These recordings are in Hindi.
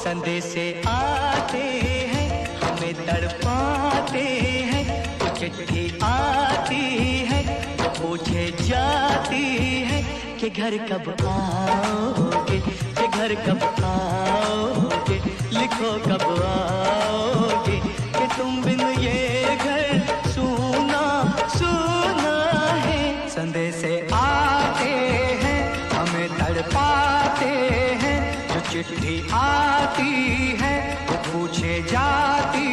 संदेशे आते हैं हमें तड़पाते हैं, चिट्ठी आती है पूछे जाती है कि घर कब आओगे, कि घर कब आओगे, लिखो कब आओगे, कि तुम बिन ये घर सूना सूना है। संदेशे आते हैं हमें तड़पाते हैं, जो चिट्ठी आती है वो पूछे जाती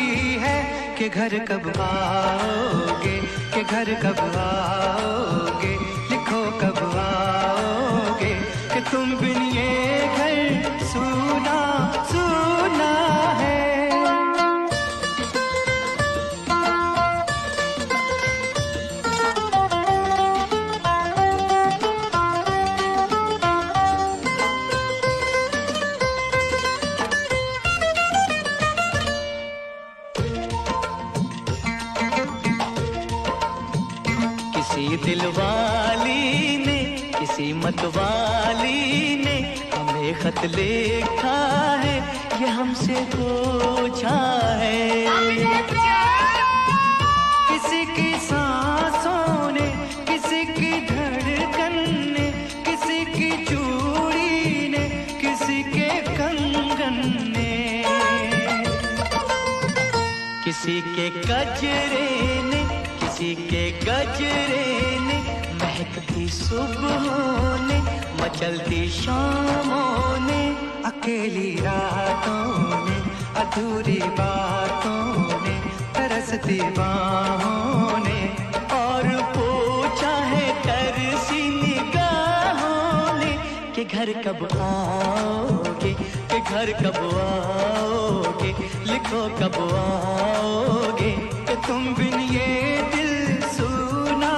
है कि घर कब आओगे, कि घर कब आओगे, लिखो कब आओगे, कि तुम बिन ये घर सूना सूना है। किसी दिलवाली ने, किसी मतवाली ने हमें खत लिखा है, ये हमसे पूछा है। किसी की सांसों ने, किसी की धड़कन ने, किसी की चूड़ी ने, किसी के कंगन ने, किसी के गजरे ने, किसी के गजरे ने, महकती सुबहों ने, मचलती शामों ने, अकेली रातों ने, अधूरी बातों ने, तरसती बाहों ने, और पूछा है तरसी निगाहों ने कि घर कब आओगे, कि घर कब आओगे, लिखो कब आओगे, कि तुम बिन ये दिल सूना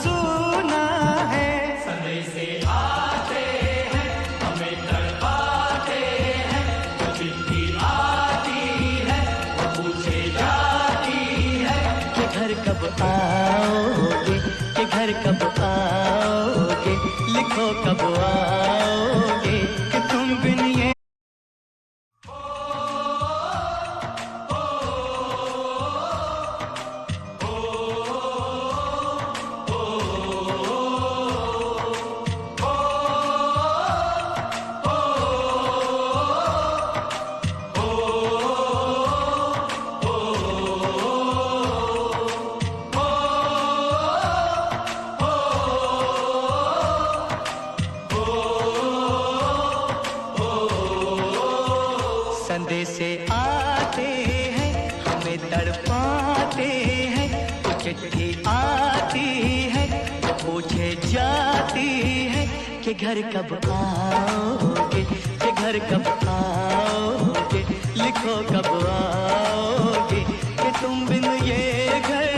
सूना है। संदेशे आते हैं हमें तड़पाते हैं, जो चिट्ठी आती है वो पूछे जाती है कि घर कब आओगे, कि घर कब आओगे, लिखो कब आओगे, कि तुम बिन ये संदेशे आते हैं हमें तड़पाते हैं, चिट्ठी आती है पूछे जाती है कि घर कब आओगे, कि घर कब आओगे, लिखो कब आओगे, कि तुम बिन ये घर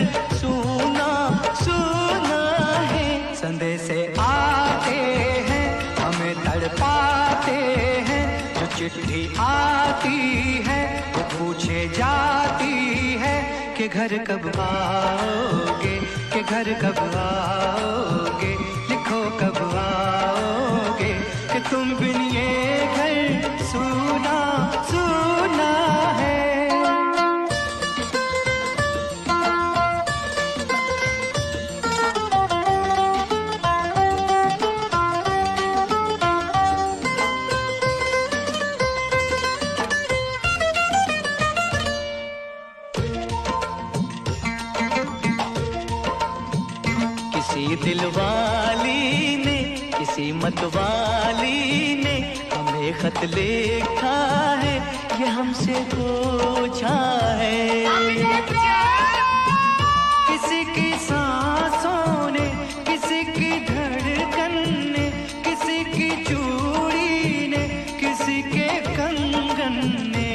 सूना सूना है। संदेशे आते हैं हमें तड़पाते हैं, जो चिट्ठी आती है वो पूछे जाती है कि घर कब आओगे, कि घर कब आओगे, लिखो कब आओगे, कि तुम बिन ये घर सूना सूना है। किसी दिलवाली ने, किसी मतवाली ने हमें खत लिखा है, ये हमसे पूछा है। किसी की सांसों ने, किसी की धड़कन ने, किसी की चूड़ी ने, किसी के कंगन ने,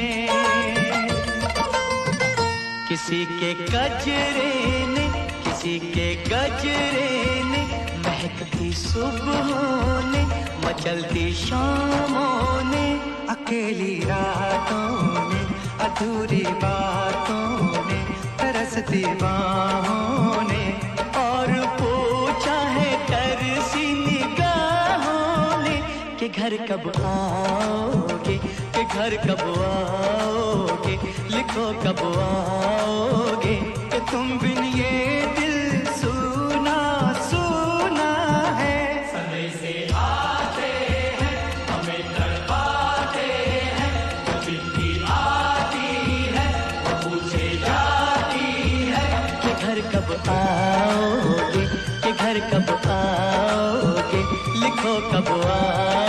किसी के गजरे ने, किसी के गजरे ने, महकती सुबहों ने, मचलती शामों ने, अकेली रातों ने, अधूरी बातों ने, तरसती बाहों ने, और पूछा है तरसी निगाहों ने कि घर कब आओगे, कि घर कब आओगे, लिखो कब आओगे, कि तुम बिन ये दिल सूना सूना है। समय से आते हैं हमें तड़पाते हैं, जो चिट्ठी आती है वो पूछे जाती है, कि घर कब आओगे, कि घर कब आओगे, लिखो कब आओगे।